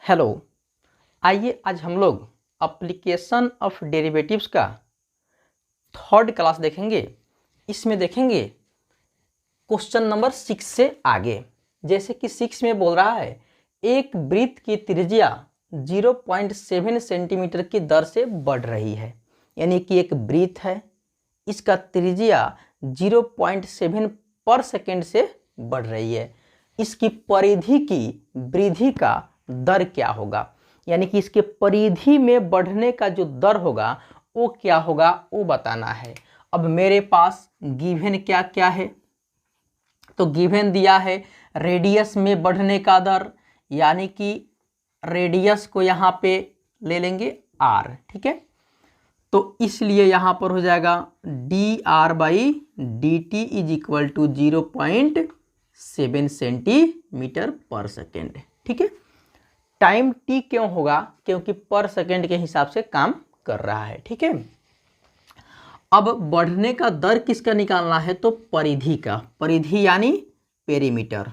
Hello. आइए आज हम लोग एप्लीकेशन ऑफ डेरिवेटिव्स का थर्ड क्लास देखेंगे। इसमें देखेंगे क्वेश्चन नंबर 6 से आगे। जैसे कि 6 में बोल रहा है एक वृत्त की त्रिज्या 0.7 सेंटीमीटर की दर से बढ़ रही है। यानी कि एक वृत्त है, इसका त्रिज्या 0.7 पर सेकेंड से बढ़ रही है। इसकी परिधि की वृद्धि का दर क्या होगा, यानी कि इसके परिधि में बढ़ने का जो दर होगा वो क्या होगा वो बताना है। अब मेरे पास गिवन क्या क्या है, तो गिवन दिया है रेडियस में बढ़ने का दर, यानी कि रेडियस को यहाँ पे ले लेंगे r, ठीक है। तो इसलिए यहाँ पर हो जाएगा dr/dt is equal to 0.7 centimetre पर सेकेंड, ठीक है। टाइम t क्यों होगा, क्योंकि पर सेकेंड के हिसाब से काम कर रहा है, ठीक है। अब बढ़ने का दर किसका निकालना है, तो परिधि का, परिधि यानी पेरीमीटर।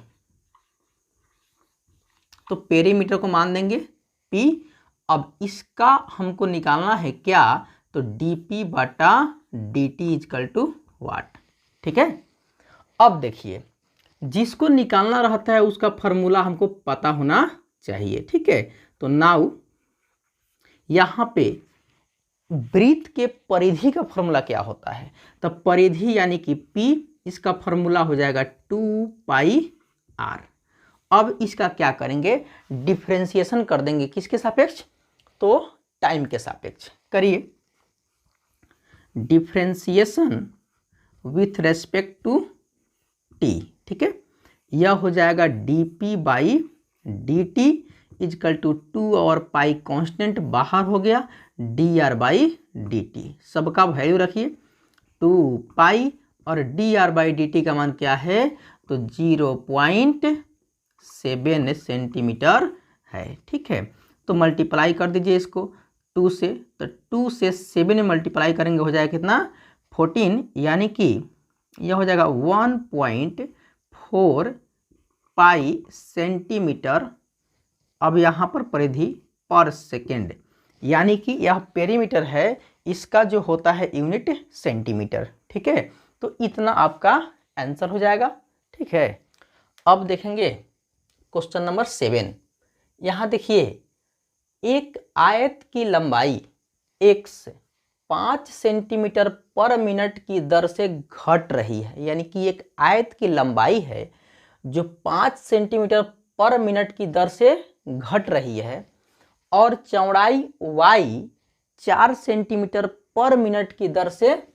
तो पेरीमीटर को मान देंगे p। अब इसका हमको निकालना है क्या, तो dp/dt इजकल टू वाट, ठीक है। अब देखिए जिसको निकालना रहता है उसका फॉर्मूला हमको पता होना चाहिए, ठीक है। तो नाउ यहाँ पे वृत्त के परिधि का फॉर्मूला क्या होता है, तो परिधि यानी कि p, इसका फॉर्मूला हो जाएगा 2πr। अब इसका क्या करेंगे, डिफरेंशिएशन कर देंगे, किसके सापेक्ष, तो टाइम के सापेक्ष करिए। Differentiation with respect to t, ठीक है। यह हो जाएगा dp/dt इजकल टू 2 और पाई कांस्टेंट बाहर हो गया, dr/dt सबका वैल्यू रखिए 2π और dr/dt का मान क्या है, तो 0.7 सेंटीमीटर है, ठीक है। तो मल्टीप्लाई कर दीजिए इसको 2 से, तो 2 से 7 में मल्टीप्लाई करेंगे हो जाएगा कितना, 14, यानी कि यह हो जाएगा 1.4 पाई सेंटीमीटर। अब यहाँ पर परिधि पर सेकेंड, यानी कि यह पेरीमीटर है, इसका जो होता है यूनिट सेंटीमीटर, ठीक है। तो इतना आपका आंसर हो जाएगा, ठीक है। अब देखेंगे क्वेश्चन नंबर 7। यहाँ देखिए एक आयत की लंबाई x 5 सेंटीमीटर पर मिनट की दर से घट रही है। यानी कि एक आयत की लंबाई है जो 5 सेंटीमीटर पर मिनट की दर से घट रही है और चौड़ाई y 4 सेंटीमीटर पर मिनट की दर से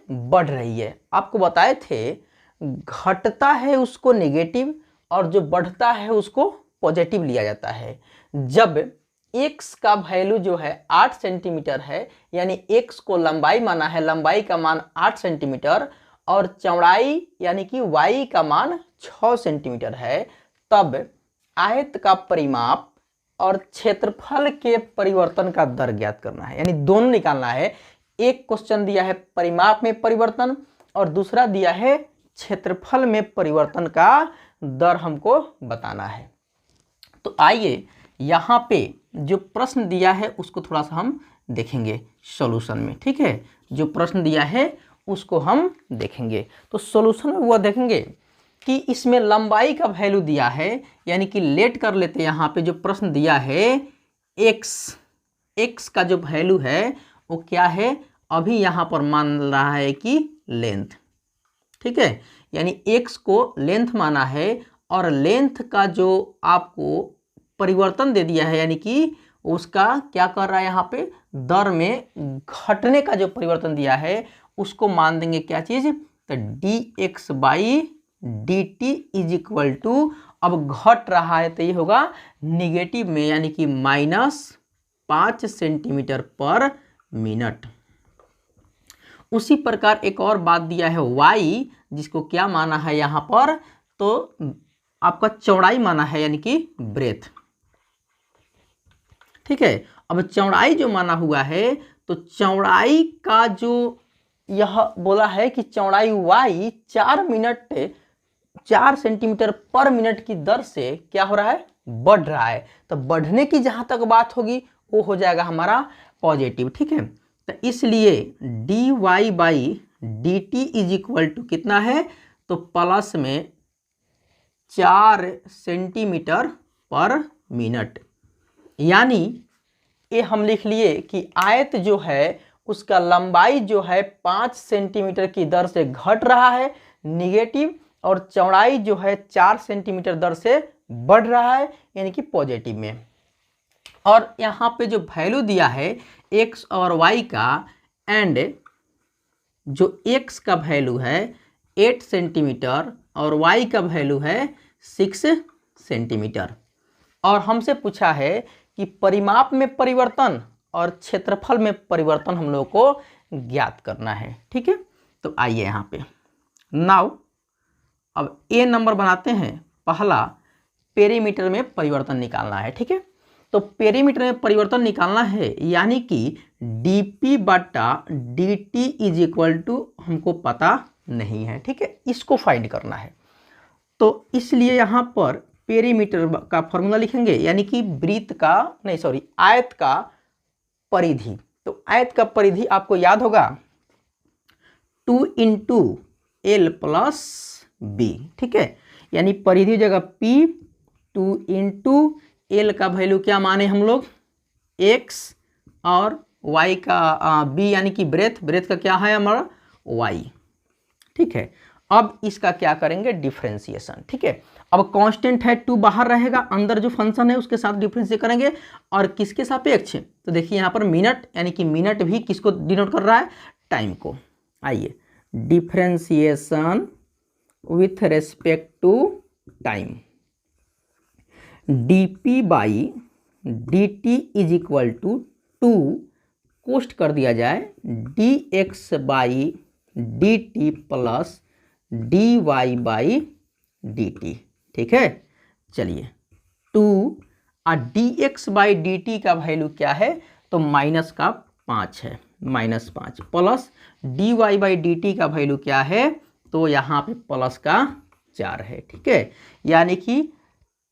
बढ़ रही है। आपको बताए थे घटता है उसको नेगेटिव और जो बढ़ता है उसको पॉजिटिव लिया जाता है। जब x का वैल्यू जो है 8 सेंटीमीटर है, यानी x को लंबाई माना है, लंबाई का मान 8 सेंटीमीटर और चौड़ाई यानी कि y का मान 6 सेंटीमीटर है, तब आयत का परिमाप और क्षेत्रफल के परिवर्तन का दर ज्ञात करना है। यानी दोनों निकालना है। एक क्वेश्चन दिया है परिमाप में परिवर्तन और दूसरा दिया है क्षेत्रफल में परिवर्तन का दर हमको बताना है। तो आइए यहाँ पे जो प्रश्न दिया है उसको थोड़ा सा हम देखेंगे सॉल्यूशन में, ठीक है। जो प्रश्न दिया है उसको हम देखेंगे। तो सॉल्यूशन में वो देखेंगे कि इसमें लंबाई का वैल्यू दिया है, यानी कि लेट कर लेते हैं। यहाँ पे जो प्रश्न दिया है x का जो वैल्यू है वो क्या है, अभी यहाँ पर मान रहा है कि लेंथ, ठीक है। यानी x को लेंथ माना है और लेंथ का जो आपको परिवर्तन दे दिया है, यानी कि उसका क्या कर रहा है, यहाँ पे दर में घटने का जो परिवर्तन दिया है उसको मान देंगे क्या चीज, तो dx/dt इज इक्वल टू, अब घट रहा है तो ये होगा निगेटिव में, यानी कि -5 सेंटीमीटर पर मिनट। उसी प्रकार एक और बात दिया है y, जिसको क्या माना है यहाँ पर, तो आपका चौड़ाई माना है, यानी कि ब्रेथ, ठीक है। अब चौड़ाई जो माना हुआ है, तो चौड़ाई का जो यह बोला है कि चौड़ाई y 4 सेंटीमीटर पर मिनट की दर से क्या हो रहा है, बढ़ रहा है, तो बढ़ने की जहाँ तक बात होगी वो हो जाएगा हमारा पॉजिटिव। ठीक है, तो इसलिए dy by D T is equal to कितना है, तो प्लस में 4 सेंटीमीटर पर मिनट। यानी ये हम लिख लिए कि आयत जो है उसका लंबाई जो है 5 सेंटीमीटर की दर से घट रहा है निगेटिव, और चौड़ाई जो है 4 सेंटीमीटर दर से बढ़ रहा है यानी कि पॉजिटिव में। और यहाँ पे जो वैल्यू दिया है x और y का, एंड जो x का वैल्यू है 8 सेंटीमीटर और y का वैल्यू है 6 सेंटीमीटर। और हमसे पूछा है कि परिमाप में परिवर्तन और क्षेत्रफल में परिवर्तन हम लोग को ज्ञात करना है। ठीक है, तो आइए यहाँ पे नाउ अब ए नंबर बनाते हैं। पहला पेरीमीटर में परिवर्तन निकालना है। ठीक है, तो पेरीमीटर में परिवर्तन निकालना है यानी कि dp बटा dt इज इक्वल टू हमको पता नहीं है। ठीक है, इसको फाइंड करना है, तो इसलिए यहाँ पर पेरीमीटर का फॉर्मूला लिखेंगे यानी कि वृत्त का नहीं सॉरी आयत का परिधि। तो आयत का परिधि आपको याद होगा 2 इंटू एल प्लस बी। ठीक है, यानी परिधि जगह p, 2 इंटू एल का वैल्यू क्या माने हम लोग x और y का b यानी कि ब्रेथ का क्या है हमारा y। ठीक है, अब इसका क्या करेंगे डिफरेंशिएशन। ठीक है, अब कांस्टेंट है 2 बाहर रहेगा, अंदर जो फंक्शन है उसके साथ डिफरेंशिएट करेंगे और किसके सापेक्ष, तो देखिए यहाँ पर मिनट यानी कि मिनट भी किसको डिनोट कर रहा है टाइम को। आइए differentiation with respect to time, dp by dt is equal to 2 कोष्ट कर दिया जाए dx by dt plus dy by dt। ठीक है, चलिए 2 और dx बाई dt का वैल्यू क्या है, तो माइनस का 5 है, -5 प्लस dy बाई dt का वैल्यू क्या है, तो यहाँ पे प्लस का 4 है। ठीक है, यानी कि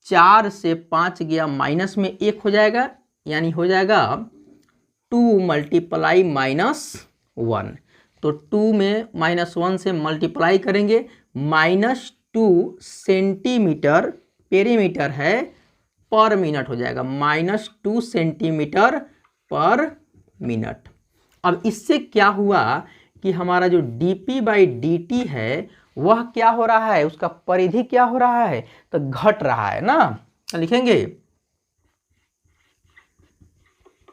4 से 5 गया माइनस में 1 हो जाएगा, यानी हो जाएगा 2 मल्टीप्लाई -1। तो 2 में -1 से मल्टीप्लाई करेंगे, -2 सेंटीमीटर पेरीमीटर है पर मिनट हो जाएगा, -2 सेंटीमीटर पर मिनट। अब इससे क्या हुआ कि हमारा जो dp बाई dt है वह क्या हो रहा है, उसका परिधि क्या हो रहा है, तो घट रहा है ना। लिखेंगे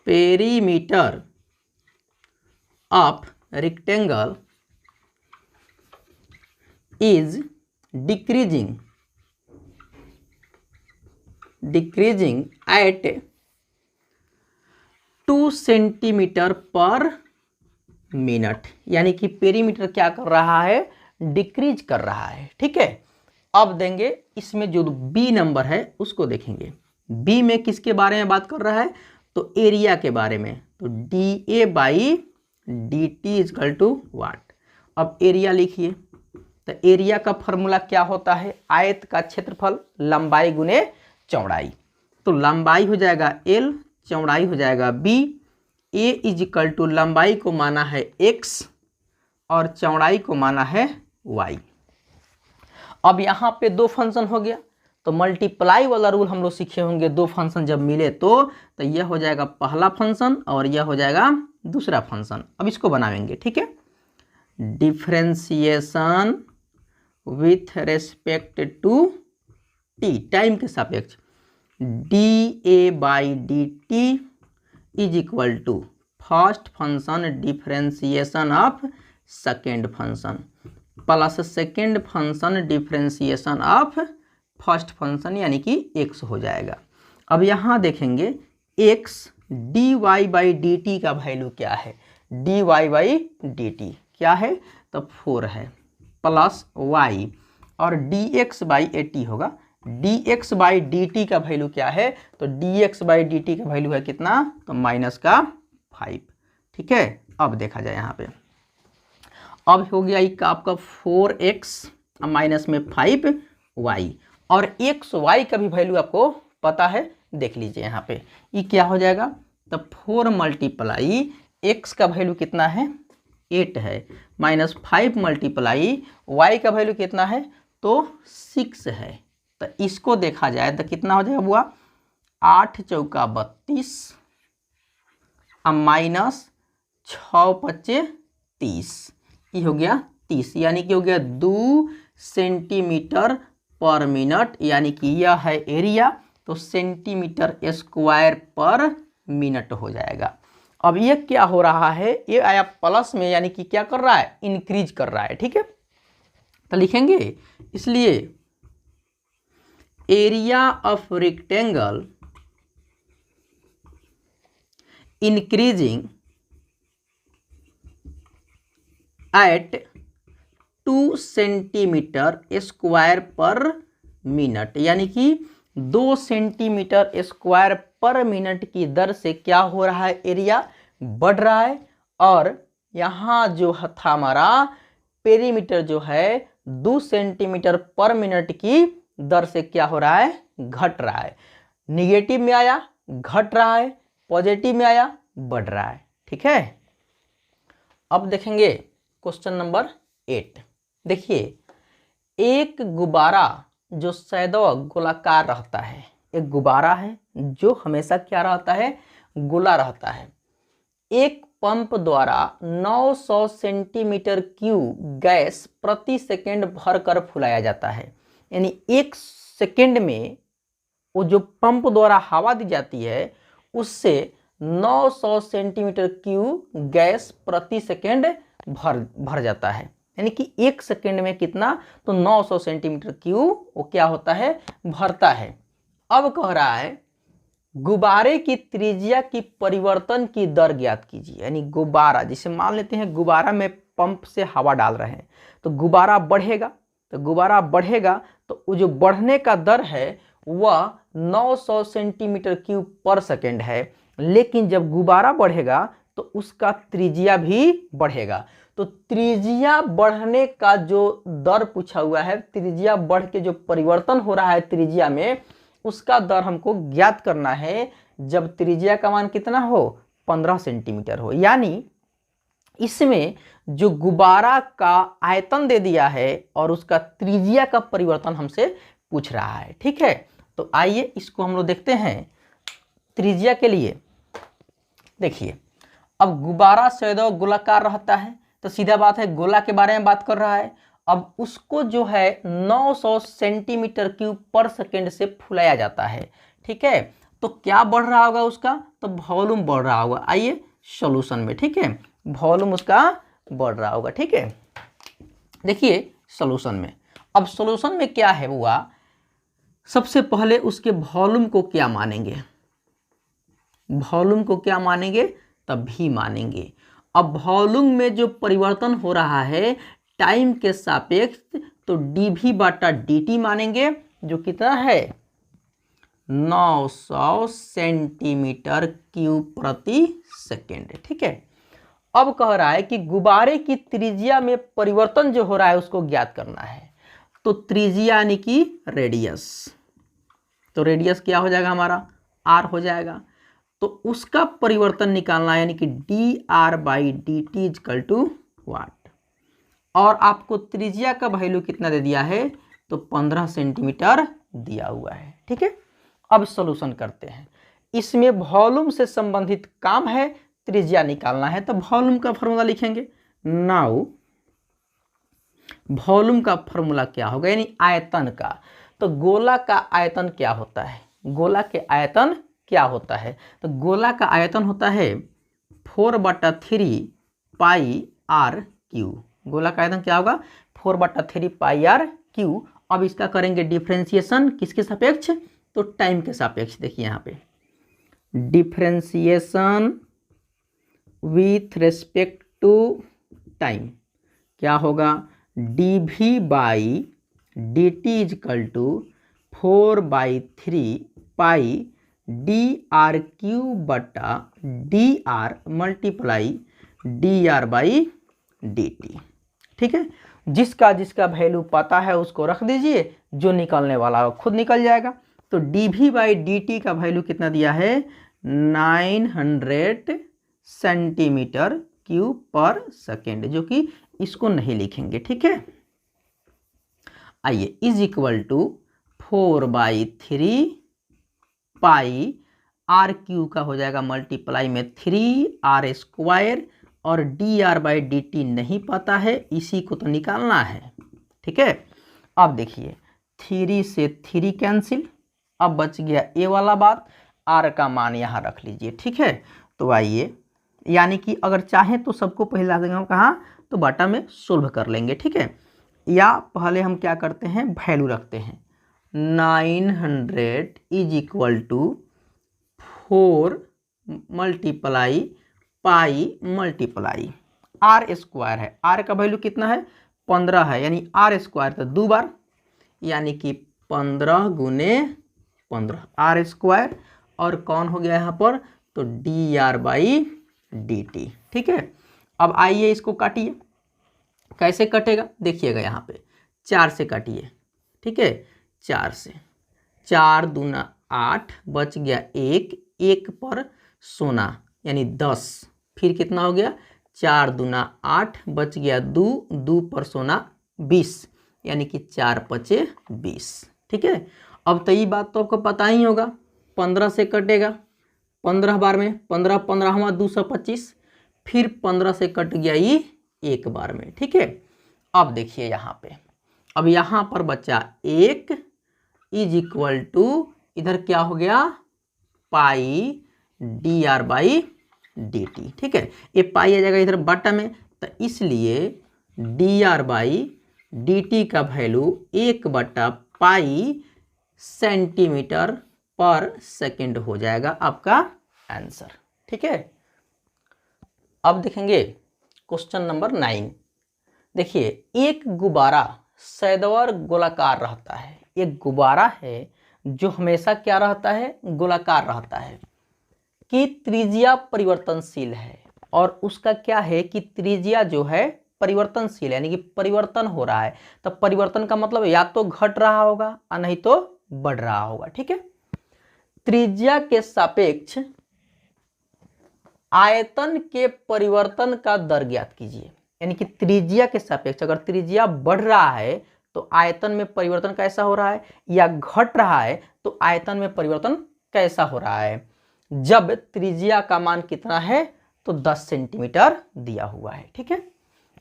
perimeter of rectangle is decreasing eight 2 centimetre पर मिनट, यानी कि पेरीमीटर क्या कर रहा है डिक्रीज कर रहा है। ठीक है, अब देंगे इसमें जो बी नंबर है उसको देखेंगे। बी में किसके बारे में बात कर रहा है, तो एरिया के बारे में। तो D A by D T is equal to what. अब एरिया लिखिए, तो एरिया का फॉर्मूला क्या होता है, आयत का क्षेत्रफल लंबाई गुने चौड़ाई। तो लंबाई हो जाएगा एल, चौड़ाई हो जाएगा बी। ए इजकल टू लंबाई को माना है एक्स और चौड़ाई को माना है वाई। अब यहाँ पे 2 फंक्शन हो गया, तो मल्टीप्लाई वाला रूल हम लोग सीखे होंगे, 2 फंक्शन जब मिले तो यह हो जाएगा पहला फंक्शन और यह हो जाएगा दूसरा फंक्शन। अब इसको बनाएंगे। ठीक है, differentiation with respect to t, time के सापेक्ष, d A by D T is equal to first function differentiation of second function plus second function differentiation of first function, यानी कि x हो जाएगा। अब यहाँ देखेंगे x dy by D T का वैल्यू क्या है, dy बाई डी टी क्या है, तो 4 है, प्लस y और dx बाई ए टी होगा। dx बाई डी टी का वैल्यू क्या है, तो dx बाई डी टी का वैल्यू है कितना, तो -5। ठीक है, अब देखा जाए यहाँ पे, अब हो गया एक आपका 4x माइनस में 5y, और x y का भी वैल्यू आपको पता है, देख लीजिए यहाँ पे ये क्या हो जाएगा, तो 4 मल्टीप्लाई एक्स का वैल्यू कितना है 8 है, माइनस 5 मल्टीप्लाई वाई का वैल्यू कितना है तो 6 है। तो इसको देखा जाए तो कितना हो जाएगा बुआ, 8 चौका 32 और माइनस 6 पच्चे 30, ये हो गया 30, यानी कि हो गया 2 सेंटीमीटर पर मिनट, यानी कि यह है एरिया, तो सेंटीमीटर स्क्वायर पर मिनट हो जाएगा। अब ये क्या हो रहा है, ये आया प्लस में, यानी कि क्या कर रहा है, इंक्रीज कर रहा है। ठीक है, तो लिखेंगे इसलिए area of rectangle increasing at 2 centimetre square पर मिनट, यानी कि 2 सेंटीमीटर स्क्वायर पर मिनट की दर से क्या हो रहा है, एरिया बढ़ रहा है। और यहाँ जो था हमारा पेरीमीटर जो है 2 सेंटीमीटर पर मिनट की दर से क्या हो रहा है, घट रहा है। निगेटिव में आया घट रहा है, पॉजिटिव में आया बढ़ रहा है। ठीक है, अब देखेंगे क्वेश्चन नंबर 8। देखिए, एक गुब्बारा जो सदैव गोलाकार रहता है, एक गुब्बारा है जो हमेशा क्या रहता है, गोला रहता है, एक पंप द्वारा 900 सेंटीमीटर क्यूब गैस प्रति सेकंड भरकर फुलाया जाता है। यानी 1 सेकंड में वो जो पंप द्वारा हवा दी जाती है उससे 900 सेंटीमीटर क्यूब गैस प्रति सेकंड भर जाता है। यानी कि 1 सेकंड में कितना, तो 900 सेंटीमीटर क्यूब वो क्या होता है, भरता है। अब कह रहा है गुब्बारे की त्रिज्या की परिवर्तन की दर ज्ञात कीजिए। यानी गुब्बारा, जिसे मान लेते हैं गुब्बारा में पंप से हवा डाल रहे हैं, तो गुब्बारा बढ़ेगा, तो गुब्बारा बढ़ेगा तो वो जो बढ़ने का दर है वह 900 सेंटीमीटर क्यूब पर सेकंड है। लेकिन जब गुब्बारा बढ़ेगा तो उसका त्रिज्या भी बढ़ेगा। तो त्रिज्या बढ़ने का जो दर पूछा हुआ है, त्रिज्या बढ़ के जो परिवर्तन हो रहा है त्रिज्या में, उसका दर हमको ज्ञात करना है जब त्रिज्या का मान कितना हो, 15 सेंटीमीटर हो। यानी इसमें जो गुब्बारा का आयतन दे दिया है और उसका त्रिज्या का परिवर्तन हमसे पूछ रहा है। ठीक है, तो आइए इसको हम लोग देखते हैं त्रिज्या के लिए। देखिए, अब गुब्बारा सदैव गोलाकार रहता है, तो सीधा बात है गोला के बारे में बात कर रहा है। अब उसको जो है 900 सेंटीमीटर क्यूब पर सेकंड से फुलाया जाता है। ठीक है, तो क्या बढ़ रहा होगा उसका, तो वॉल्यूम बढ़ रहा होगा। आइए सॉल्यूशन में, ठीक है, वॉल्यूम उसका बढ़ रहा होगा। ठीक है, देखिए सॉल्यूशन में, अब सॉल्यूशन में क्या है हुआ, सबसे पहले उसके वॉल्यूम को क्या मानेंगे, वॉल्यूम को क्या मानेंगे, तब भी मानेंगे। अब वॉल्यूम में जो परिवर्तन हो रहा है टाइम के सापेक्ष, तो dv बटा dt मानेंगे, जो कितना है 900 सेंटीमीटर क्यूब प्रति सेकेंड। ठीक है, अब कह रहा है कि गुब्बारे की त्रिज्या में परिवर्तन जो हो रहा है उसको ज्ञात करना है। तो त्रिज्या यानी कि रेडियस, तो रेडियस क्या हो जाएगा हमारा, r हो जाएगा। तो उसका परिवर्तन निकालना है, यानी कि dr by D T is equal to what. और आपको त्रिज्या का वैल्यू कितना दे दिया है, तो 15 सेंटीमीटर दिया हुआ है। ठीक है, अब सॉल्यूशन करते हैं। इसमें वॉल्यूम से संबंधित काम है, त्रिज्या निकालना है, तो वॉल्यूम का फॉर्मूला लिखेंगे। नाउ वॉल्यूम का फॉर्मूला क्या होगा, यानी आयतन का। तो गोला का आयतन क्या होता है, गोला के आयतन क्या होता है, तो गोला का आयतन होता है 4/3 पाई आर क्यू। गोला का आयतन क्या होगा, 4/3 पाई आर क्यू। अब इसका करेंगे डिफ्रेंसिएशन किसके सापेक्ष, तो टाइम के सापेक्ष। देखिए यहाँ पे differentiation with respect to time क्या होगा, dv by D T is equal to 4/3 pi dr cube बटा dr multiply dr by dt। ठीक है, जिसका जिसका वैल्यू पता है उसको रख दीजिए, जो निकलने वाला हो खुद निकल जाएगा। तो dV/dt का वैल्यू कितना दिया है 900 सेंटीमीटर क्यूब पर सेकेंड, जो कि इसको नहीं लिखेंगे, ठीक है। आइए is equal to 4/3 pi r cube का हो जाएगा मल्टीप्लाई में 3r² और dr/dt नहीं पता है, इसी को तो निकालना है, ठीक है। अब देखिए 3 से 3 कैंसिल, अब बच गया ए वाला बात, आर का मान यहाँ रख लीजिए, ठीक है। तो आइए, यानी कि अगर चाहें तो सबको पहले ला देंगे हम कहाँ, तो बटा में सोल्व कर लेंगे, ठीक है। या पहले हम क्या करते हैं, वैल्यू रखते हैं 900 is equal to 4 multiply pi multiply r² है, r का वैल्यू कितना है 15 है, यानी r² तो 2 बार, यानी कि 15 गुने 15 r², और कौन हो गया यहाँ पर, तो dr/dt, ठीक है। अब आइए इसको काटिए, कैसे कटेगा देखिएगा, यहाँ पे 4 से काटिए, ठीक है, 4 से, 4 दूना 8, बच गया 1 पर सोना यानी 10, फिर कितना हो गया 4 दूना 8, बच गया 2 पर सोना 20, यानी कि 4 पचे 20, ठीक है। अब तो ये बात तो आपको पता ही होगा, 15 से कटेगा 15 बार में, 15 15 225, फिर 15 से कट गया ये एक बार में, ठीक है। अब देखिए यहाँ पे, अब यहाँ पर बचा 1 इज इक्वल टू, इधर क्या हो गया पाई dr/dt, ठीक है। ये पाई आ जाएगा इधर बटा में, तो इसलिए dr/dt का वैल्यू 1/पाई सेंटीमीटर पर सेकेंड हो जाएगा आपका आंसर, ठीक है। अब देखेंगे क्वेश्चन नंबर 9। देखिए एक गुब्बारा सैदवर गोलाकार रहता है, एक गुब्बारा है जो हमेशा क्या रहता है, गोलाकार रहता है, कि त्रिज्या परिवर्तनशील है, और उसका क्या है कि त्रिज्या जो है परिवर्तनशील है, यानी कि परिवर्तन हो रहा है। तो परिवर्तन का मतलब या तो घट रहा होगा और नहीं तो बढ़ रहा होगा, ठीक है। त्रिज्या के सापेक्ष आयतन के परिवर्तन का दर ज्ञात कीजिए, यानी कि त्रिज्या के सापेक्ष अगर त्रिज्या बढ़ रहा है तो आयतन में परिवर्तन कैसा हो रहा है, या घट रहा है तो आयतन में परिवर्तन कैसा हो रहा है। जब त्रिज्या का मान कितना है, तो 10 सेंटीमीटर दिया हुआ है, ठीक है।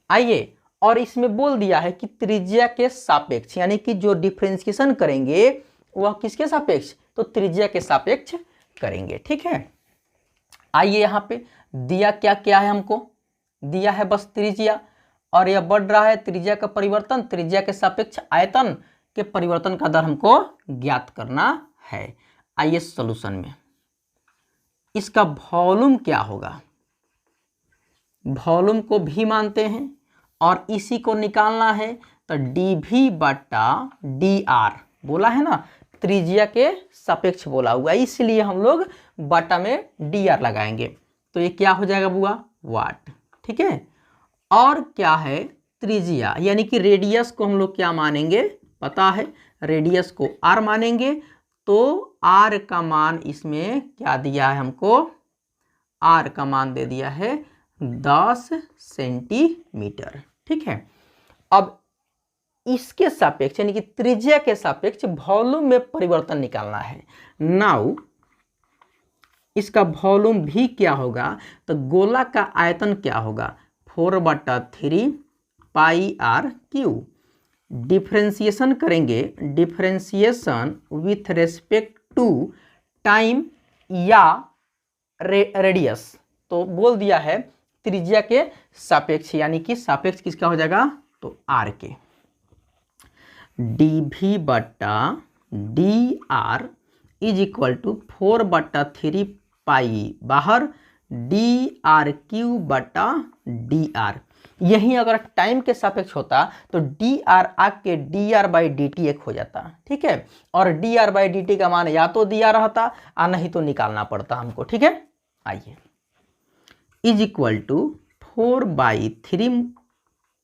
आइए, और इसमें बोल दिया है कि त्रिज्या के सापेक्ष, यानी कि जो डिफरेंशिएशन करेंगे वह किसके सापेक्ष, तो त्रिज्या के सापेक्ष करेंगे, ठीक है। आइए यहाँ पे दिया क्या क्या है, हमको दिया है बस त्रिज्या, और यह बढ़ रहा है त्रिज्या का परिवर्तन, त्रिज्या के सापेक्ष आयतन के परिवर्तन का दर हमको ज्ञात करना है। आइए सॉल्यूशन में, इसका वॉल्यूम क्या होगा, वॉल्यूम को भी मानते हैं और इसी को निकालना है, तो dV/dr बोला है ना, त्रिज्या के सापेक्ष बोला हुआ, इसलिए हम लोग बटा में dr लगाएंगे, तो ये क्या हो जाएगा बुआ, वाट, ठीक है। और क्या है त्रिज्या, यानी कि रेडियस को हम लोग क्या मानेंगे, पता है रेडियस को r मानेंगे, तो r का मान इसमें क्या दिया है हमको, r का मान दे दिया है 10 सेंटीमीटर, ठीक है। अब इसके सापेक्ष यानी कि त्रिज्या के सापेक्ष वॉल्यूम में परिवर्तन निकालना है। नाउ इसका वॉल्यूम भी क्या होगा, तो गोला का आयतन क्या होगा 4/3 पाई r³। डिफरेंशिएशन करेंगे, differentiation with respect to time या रेडियस, तो बोल दिया है त्रिज्या के सापेक्ष, यानी कि सापेक्ष किसका हो जाएगा, तो r के। dV/dr इज इक्वल टू 4/3 पाई बाहर dr³/dr। यही अगर टाइम के सापेक्ष होता तो dr आके dr/dt एक हो जाता, ठीक है, और dr/dt का मान या तो दिया रहता और नहीं तो निकालना पड़ता हमको, ठीक है। आइए is equal to 4/3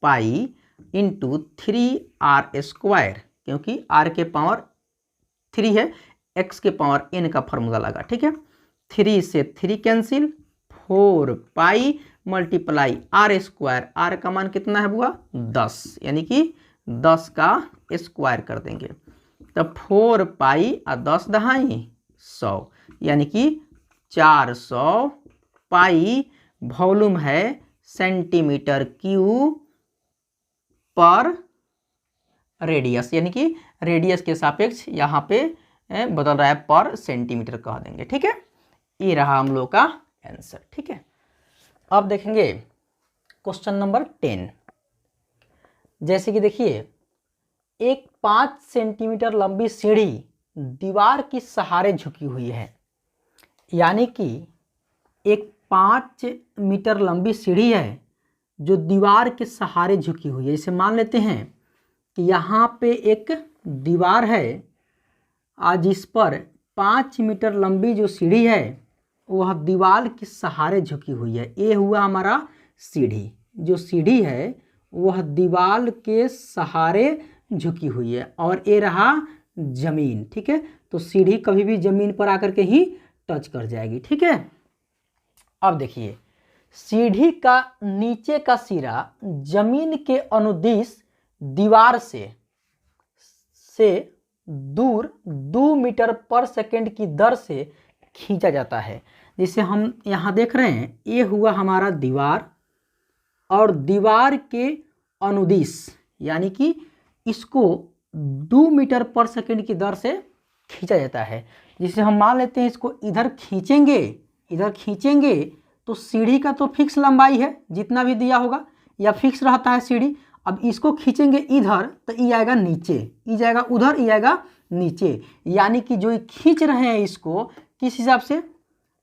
pi into 3r², क्योंकि r के पावर 3 है, x के पावर n का फॉर्मूला लगा, ठीक है। 3 से 3 cancel, 4 pi multiply r square, r का मान कितना है बुआ 10, यानी कि 10 का स्क्वायर कर देंगे, तब 4 पाई और 10 दहाई 100, यानी कि 400 पाई, वॉल्यूम है सेंटीमीटर क्यूब पर रेडियस, यानी कि रेडियस के सापेक्ष यहाँ पे बदल रहा है, पर सेंटीमीटर कह देंगे, ठीक है। ये रहा हम लोग का आंसर, ठीक है। अब देखेंगे क्वेश्चन नंबर 10। जैसे कि देखिए, एक 5 सेंटीमीटर लंबी सीढ़ी दीवार के सहारे झुकी हुई है, यानी कि एक 5 मीटर लंबी सीढ़ी है जो दीवार के सहारे झुकी हुई है। इसे मान लेते हैं कि यहाँ पे एक दीवार है, आज इस पर 5 मीटर लंबी जो सीढ़ी है वह दीवार के सहारे झुकी हुई है। ये हुआ हमारा सीढ़ी, जो सीढ़ी है वह दीवार के सहारे झुकी हुई है, और ये रहा जमीन, ठीक है। तो सीढ़ी कभी भी जमीन पर आकर के ही टच कर जाएगी, ठीक है। अब देखिए, सीढ़ी का नीचे का सिरा जमीन के अनुदिश दीवार से दूर 2 मीटर पर सेकंड की दर से खींचा जाता है। जिसे हम यहाँ देख रहे हैं, ये हुआ हमारा दीवार, और दीवार के अनुदिश यानी कि इसको 2 मीटर पर सेकंड की दर से खींचा जाता है। जिसे हम मान लेते हैं इसको इधर खींचेंगे तो सीढ़ी का तो फिक्स लंबाई है, जितना भी दिया होगा या फिक्स रहता है सीढ़ी। अब इसको खींचेंगे इधर तो ये आएगा नीचे, ये जाएगा उधर, ये आएगा नीचे, यानी कि जो खींच रहे हैं इसको किस हिसाब से,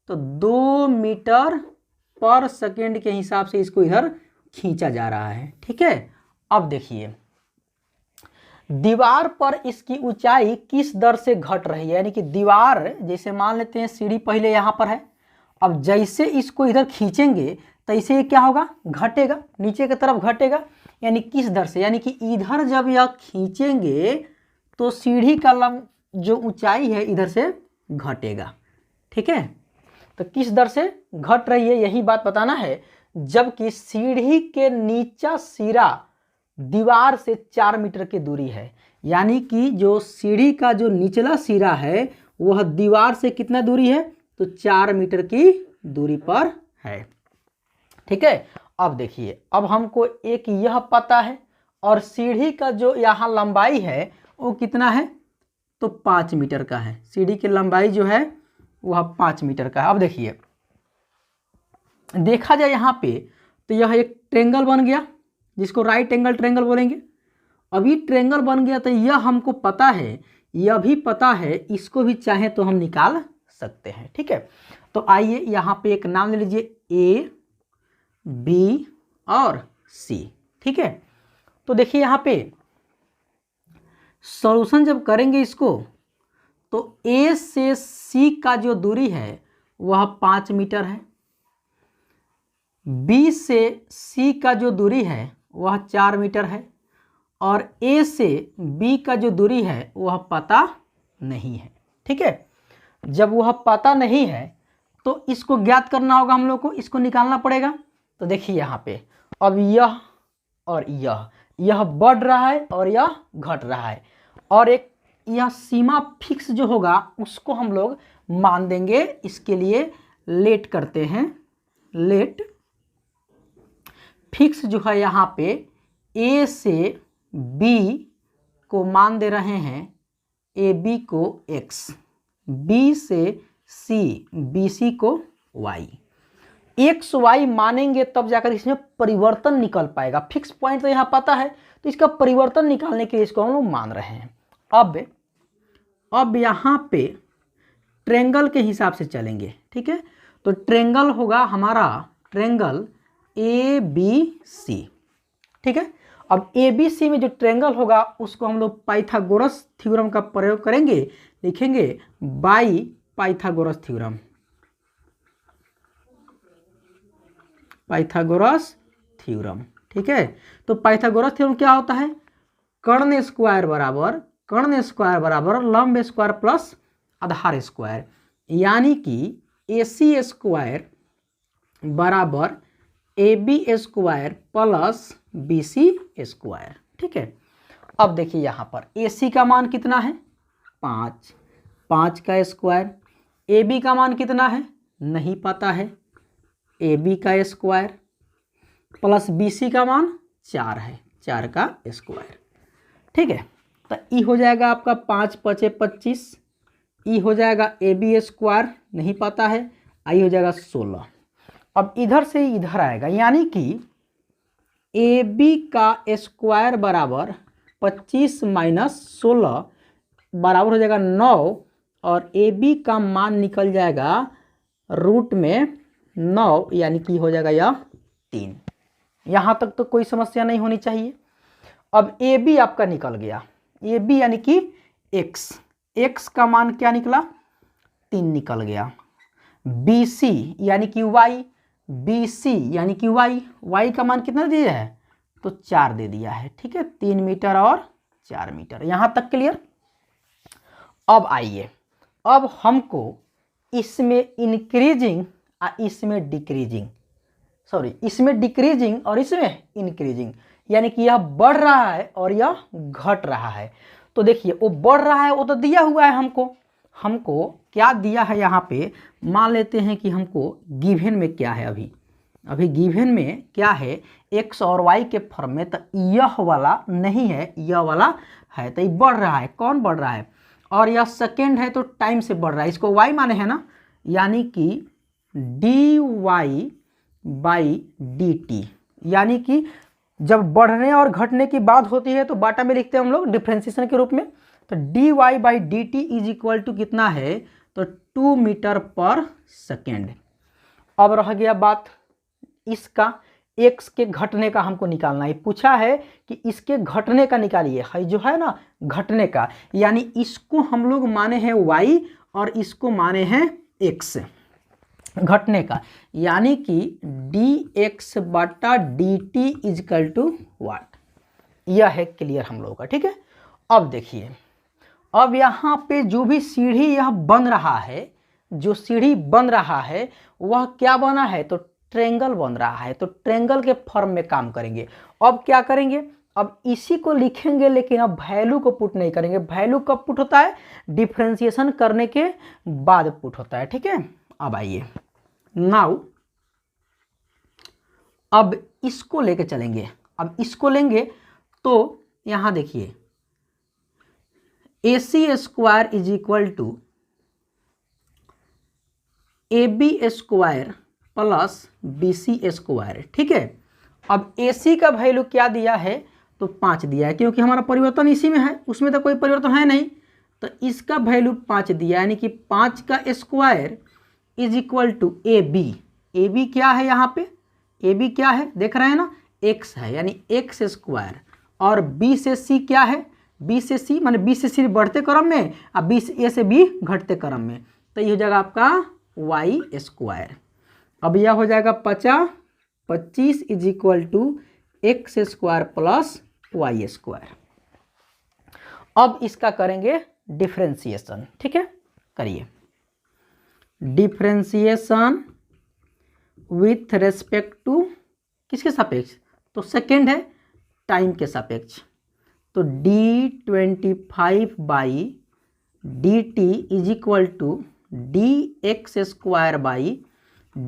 तो 2 मीटर पर सेकेंड के हिसाब से इसको इधर खींचा जा रहा है, ठीक है। अब देखिए, दीवार पर इसकी ऊंचाई किस दर से घट रही है, यानी कि दीवार, जैसे मान लेते हैं सीढ़ी पहले यहाँ पर है, अब जैसे इसको इधर खींचेंगे तैसे ये क्या होगा, घटेगा, नीचे की तरफ घटेगा, यानी किस दर से, यानी कि इधर जब यह खींचेंगे तो सीढ़ी का जो ऊंचाई है इधर से घटेगा, ठीक है। तो किस दर से घट रही है यही बात बताना है, जबकि सीढ़ी के नीचा सिरा दीवार से 4 मीटर की दूरी है, यानी कि जो सीढ़ी का जो निचला सिरा है वह दीवार से कितना दूरी है, तो 4 मीटर की दूरी पर है, ठीक है। अब देखिए, अब हमको एक यह पता है, और सीढ़ी का जो यहाँ लंबाई है वो कितना है, तो 5 मीटर का है। सीढ़ी की लंबाई जो है वह 5 मीटर का है। अब देखिए, देखा जाए यहाँ पे तो यह एक ट्रेंगल बन गया, जिसको राइट एंगल ट्रेंगल बोलेंगे। अभी ट्रेंगल बन गया तो यह हमको पता है, यह भी पता है, इसको भी चाहे तो हम निकाल सकते हैं, ठीक है। तो आइए यहाँ पे एक नाम ले लीजिए, ए बी और सी, ठीक है। तो देखिए यहाँ पे सॉल्यूशन जब करेंगे इसको, तो ए से सी का जो दूरी है वह 5 मीटर है, बी से सी का जो दूरी है वह 4 मीटर है, और ए से बी का जो दूरी है वह पता नहीं है, ठीक है। जब वह पता नहीं है तो इसको ज्ञात करना होगा हम लोग को, इसको निकालना पड़ेगा। तो देखिए यहाँ पे, अब यह और यह बढ़ रहा है और यह घट रहा है, और एक यह सीमा फिक्स जो होगा उसको हम लोग मान देंगे। इसके लिए लेट करते हैं, लेट फिक्स जो है यहाँ पे ए से बी को मान दे रहे हैं, ए बी को x, बी से सी, बी सी को y। एक्स वाई मानेंगे तब जाकर इसमें परिवर्तन निकल पाएगा। फिक्स पॉइंट तो यहाँ पता है, तो इसका परिवर्तन निकालने के लिए इसको हम लोग मान रहे हैं। अब यहाँ पे ट्रेंगल के हिसाब से चलेंगे, ठीक है। तो ट्रेंगल होगा हमारा ट्रेंगल ए बी सी, ठीक है। अब ए बी सी में जो ट्रेंगल होगा उसको हम लोग पाइथागोरस थ्योरम का प्रयोग करेंगे, लिखेंगे by Pythagoras theorem, Pythagoras theorem, ठीक है। तो पाइथागोरस थ्योरम क्या होता है, कर्ण स्क्वायर बराबर लंब स्क्वायर प्लस आधार स्क्वायर, यानी कि AC स्क्वायर बराबर AB square plus BC square. ठीक है, अब देखिए यहाँ पर AC का मान कितना है 5, 5 का स्क्वायर, AB का मान कितना है नहीं पता है, AB का स्क्वायर प्लस BC का मान 4 है, 4 का स्क्वायर। ठीक है, तो ई हो जाएगा आपका 5 5 25, ई हो जाएगा AB स्क्वायर नहीं पता है, आई हो जाएगा 16। अब इधर से इधर आएगा, यानी कि AB का स्क्वायर बराबर 25 माइनस 16 बराबर हो जाएगा 9, और AB का मान निकल जाएगा रूट में 9, यानी कि हो जाएगा यह 3। यहाँ तक तो कोई समस्या नहीं होनी चाहिए। अब AB आपका निकल गया, AB यानी कि x का मान क्या निकला 3 निकल गया। BC यानी कि y, BC यानी कि y का मान कितना दिया है तो 4 दे दिया है। ठीक है, 3 मीटर और 4 मीटर, यहाँ तक क्लियर। अब आइए, अब हमको इसमें इंक्रीजिंग और इसमें डिक्रीजिंग, सॉरी इसमें डिक्रीजिंग और इसमें इंक्रीजिंग, यानी कि यह बढ़ रहा है और यह घट रहा है। तो देखिए वो बढ़ रहा है वो तो दिया हुआ है हमको क्या दिया है यहाँ पे, मान लेते हैं कि हमको गिवन में क्या है, अभी गिवन में क्या है x और y के फॉर्म में, तो यह वाला नहीं है यह वाला है, तो ये बढ़ रहा है। कौन बढ़ रहा है, और यह सेकेंड है तो टाइम से बढ़ रहा है, इसको y माने है ना, यानी कि dy बाई dt, यानी कि जब बढ़ने और घटने की बात होती है तो बाटा में लिखते हैं हम लोग डिफ्रेंसिएशन के रूप में। तो dy by dt is equal to कितना है तो 2 मीटर पर सेकेंड। अब रह गया बात इसका, x के घटने का हमको निकालना है। पूछा है कि इसके घटने का निकालिए, है जो है ना घटने का, यानी इसको हम लोग माने हैं y और इसको माने हैं x घटने का, यानी कि dx बटा dt इजकल टू वाट, यह है क्लियर हम लोगों का। ठीक है, अब देखिए, अब यहाँ पे जो भी सीढ़ी यह बन रहा है, जो सीढ़ी बन रहा है वह क्या बना है तो ट्रेंगल बन रहा है, तो ट्रेंगल के फॉर्म में काम करेंगे। अब क्या करेंगे, अब इसी को लिखेंगे लेकिन अब वैल्यू को पुट नहीं करेंगे। वैल्यू कब पुट होता है, डिफ्रेंसिएशन करने के बाद पुट होता है। ठीक है, अब आइए नाउ, अब इसको लेके चलेंगे। अब इसको लेंगे तो यहां देखिए AC square is equal to AB square plus BC square. ठीक है, अब AC का वैल्यू क्या दिया है तो 5 दिया है, क्योंकि हमारा परिवर्तन इसी में है, उसमें तो कोई परिवर्तन है नहीं, तो इसका वैल्यू 5 दिया, यानी कि 5 का square is equal to AB क्या है यहाँ पे, AB क्या है देख रहे हैं ना x है, यानी x स्क्वायर, और B से C क्या है, B से C माने B से C बढ़ते क्रम में और B से A से B घटते क्रम में, तो ये हो जाएगा आपका y स्क्वायर। अब यह हो जाएगा 25 is equal to x square plus y square. अब इसका करेंगे डिफ्रेंसिएशन। ठीक है, करिए डिफ्रेंसिएशन विथ रेस्पेक्ट टू किसके सापेक्ष, तो सेकेंड है टाइम के सापेक्ष, तो d25 by dt is equal to dx square by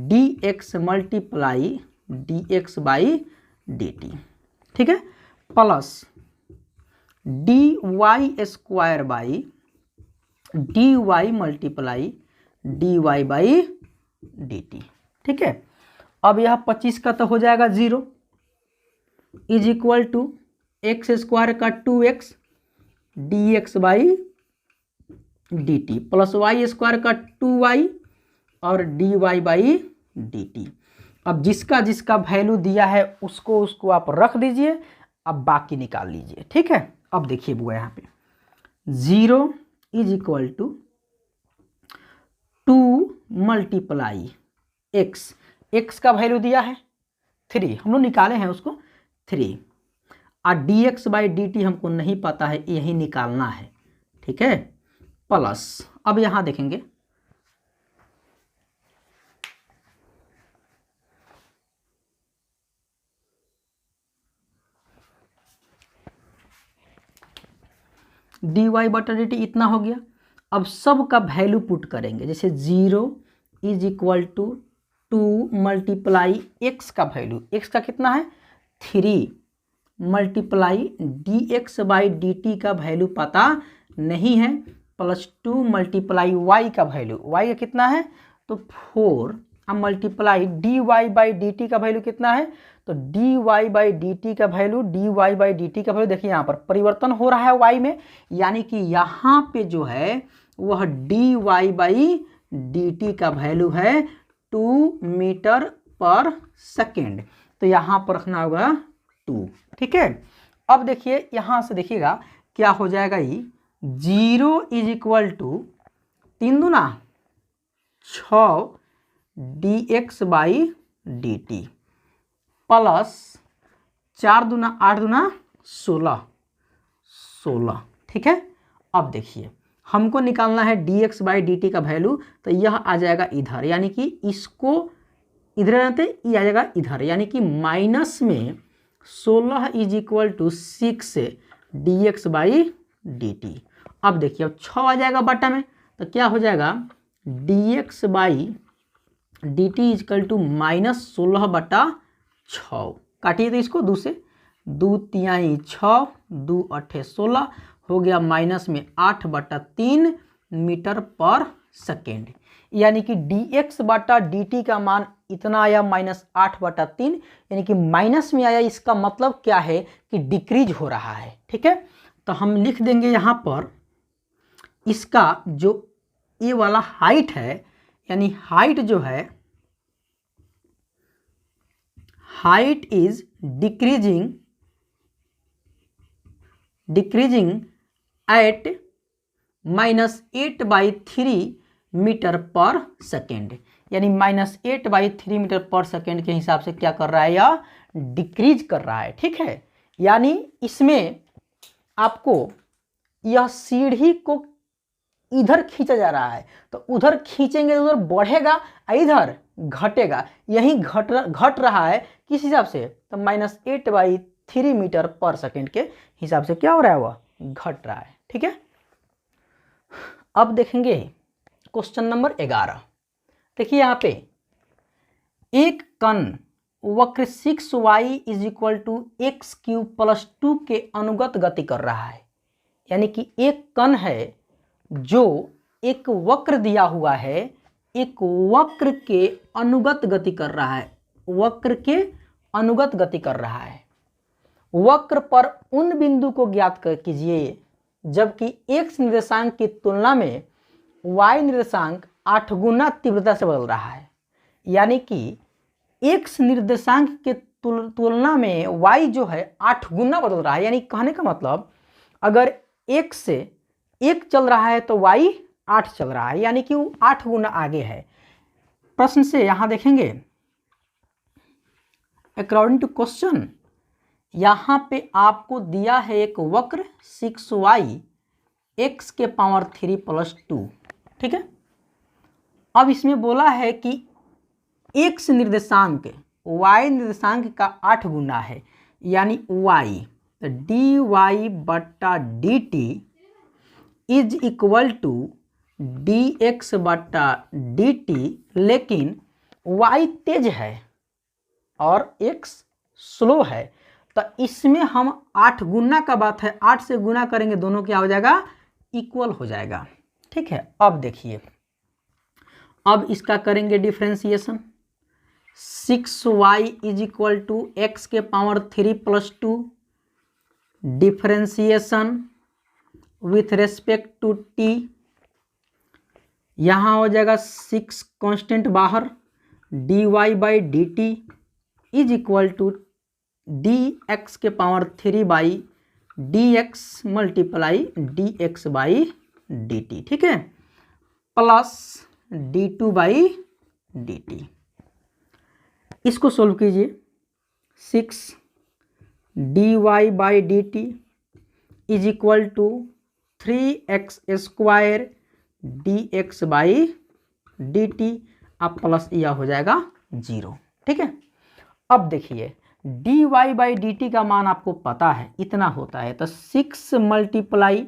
dx multiply dx by dt। ठीक है, plus dy square by dy multiply dy by dt। ठीक है, अब यह 25 का तो हो जाएगा 0 is equal to x square का 2x dx by dt plus y square का 2y और dy बाई dt। अब जिसका जिसका वैल्यू दिया है उसको आप रख दीजिए, अब बाकी निकाल लीजिए। ठीक है, अब देखिए बुआ यहाँ पे 0 is equal to 2 multiply x का वैल्यू दिया है 3, हम लोग निकाले हैं उसको 3, और dx बाई dt हमको नहीं पता है, यही निकालना है। ठीक है, प्लस, अब यहां देखेंगे dy बटा dt इतना हो गया। अब सब का वैल्यू पुट करेंगे, जैसे 0 is equal to 2 multiply X का वैल्यू, एक्स का कितना है 3 multiply D x by D T का वैल्यू पता नहीं है, प्लस 2 मल्टीप्लाई वाई का वैल्यू, वाई का कितना है तो 4, अब multiply D Y by D T का वैल्यू कितना है तो D Y by D T का value, D Y by D T का वैल्यू देखिए यहाँ पर परिवर्तन हो रहा है वाई में, यानी कि यहाँ पे जो है वह d Y by D T का वैल्यू है 2 मीटर पर सेकेंड, तो यहाँ पर रखना होगा 2। ठीक है, अब देखिए यहाँ से देखिएगा क्या हो जाएगा, ये 0 इज इक्वल टू 3 दूना 6 d x by D T plus 4 दूना 8 दूना 16। ठीक है, अब देखिए हमको निकालना है D x by D T का वैल्यू, तो यह आ जाएगा इधर, यानी कि इसको इधर रहते ये आ जाएगा इधर, यानी कि माइनस में 16 is equal to 6 d x by D t. अब देखिए अब 6 आ जाएगा बटा में, तो क्या हो जाएगा d x by D T is equal to -16 बटा 6, काटिए तो इसको 2 से, 2 तिहाई 6, 2 अठे 16 हो गया, माइनस में 8 बटा 3 मीटर पर सेकेंड, यानी कि डी एक्स बटा डी टी का मान इतना आया -8 बटा 3, यानी कि माइनस में आया, इसका मतलब क्या है कि डिक्रीज हो रहा है। ठीक है, तो हम लिख देंगे यहाँ पर इसका जो ये वाला हाइट है, यानी हाइट जो है height is decreasing at -8/3 metre पर सेकेंड, यानी -8/3 मीटर पर सेकेंड के हिसाब से क्या कर रहा है, यह डिक्रीज कर रहा है। ठीक है, यानी इसमें आपको यह सीढ़ी को इधर खींचा जा रहा है, तो उधर खींचेंगे उधर बढ़ेगा, इधर घटेगा, यही घट रहा है किस हिसाब से, तो -8/3 मीटर पर सेकेंड के हिसाब से क्या हो रहा है, वह घट रहा है। ठीक है, अब देखेंगे क्वेश्चन नंबर 11। देखिए यहाँ पे एक कण वक्र 6y is equal to x³ + 2 के अनुगत गति कर रहा है, यानी कि एक कण है जो एक वक्र दिया हुआ है, एक वक्र के अनुगत गति कर रहा है, वक्र के अनुगत गति कर रहा है। वक्र पर उन बिंदु को ज्ञात कीजिए जबकि x निर्देशांक की तुलना में y निर्देशांक 8 गुना तीव्रता से बदल रहा है, यानी कि x निर्देशांक के तुलना में y जो है 8 गुना बदल रहा है, यानी कहने का मतलब अगर x से 1 चल रहा है तो y 8 चल रहा है, यानी कि वो 8 गुना आगे है। प्रश्न से यहाँ देखेंगे अकॉर्डिंग टू क्वेश्चन, यहाँ पे आपको दिया है एक वक्र 6y x के पावर 3 + 2। ठीक है, अब इसमें बोला है कि x निर्देशांक y निर्देशांक का 8 गुना है, यानी y, तो डी वाई बटा d T is equal to D x बटा डी टी, लेकिन y तेज है और x स्लो है, तो इसमें हम 8 गुना का बात है, 8 से गुना करेंगे दोनों क्या हो जाएगा, इक्वल हो जाएगा। ठीक है, अब देखिए अब इसका करेंगे differentiation, 6y is equal to x के power 3 + 2, differentiation with respect to t, यहाँ हो जाएगा 6 कांस्टेंट बाहर, dy by D T is equal to D X के power 3 D X multiply D x by D T. ठीक है, plus d2 by D T, इसको solve कीजिए, 6 D by D T is equal to 3x² dx by dt, अब plus यह हो जाएगा 0। ठीक है, अब देखिए dy बाई dt का मान आपको पता है इतना होता है, तो 6 मल्टीप्लाई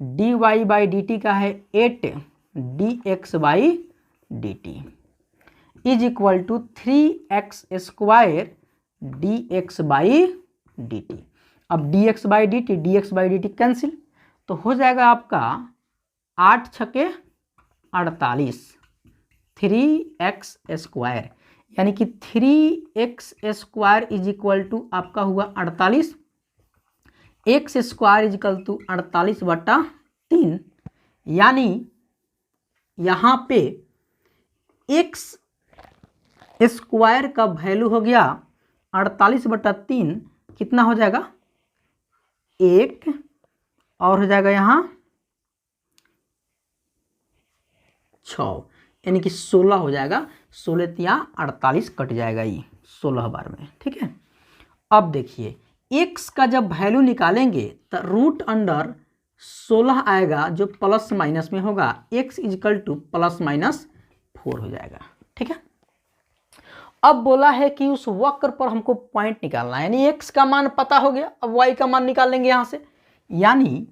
dy बाई dt का है 8 dx by dt is equal to 3x square dx by dt। अब dx बाई dt कैंसिल, तो हो जाएगा आपका 8 छके 48 3x स्क्वायर, यानी कि 3x square is equal to आपका हुआ 48, x square is equal to 48/3, यानी यहाँ पे x स्क्वायर का वैल्यू हो गया 48/3, कितना हो जाएगा 1, और हो जाएगा यहाँ 6, यानी कि 16 हो जाएगा, 16 तिया 48 कट जाएगा ये 16 बार में। ठीक है, अब देखिए x का जब वैल्यू निकालेंगे तो रूट अंडर 16 आएगा जो प्लस माइनस में होगा, x is equal two plus minus 4 हो जाएगा। ठीक है, अब बोला है कि उस वक्र पर हमको पॉइंट निकालना है, यानी x का मान पता हो गया, अब y का मान निकाल लेंगे यहां से, यानी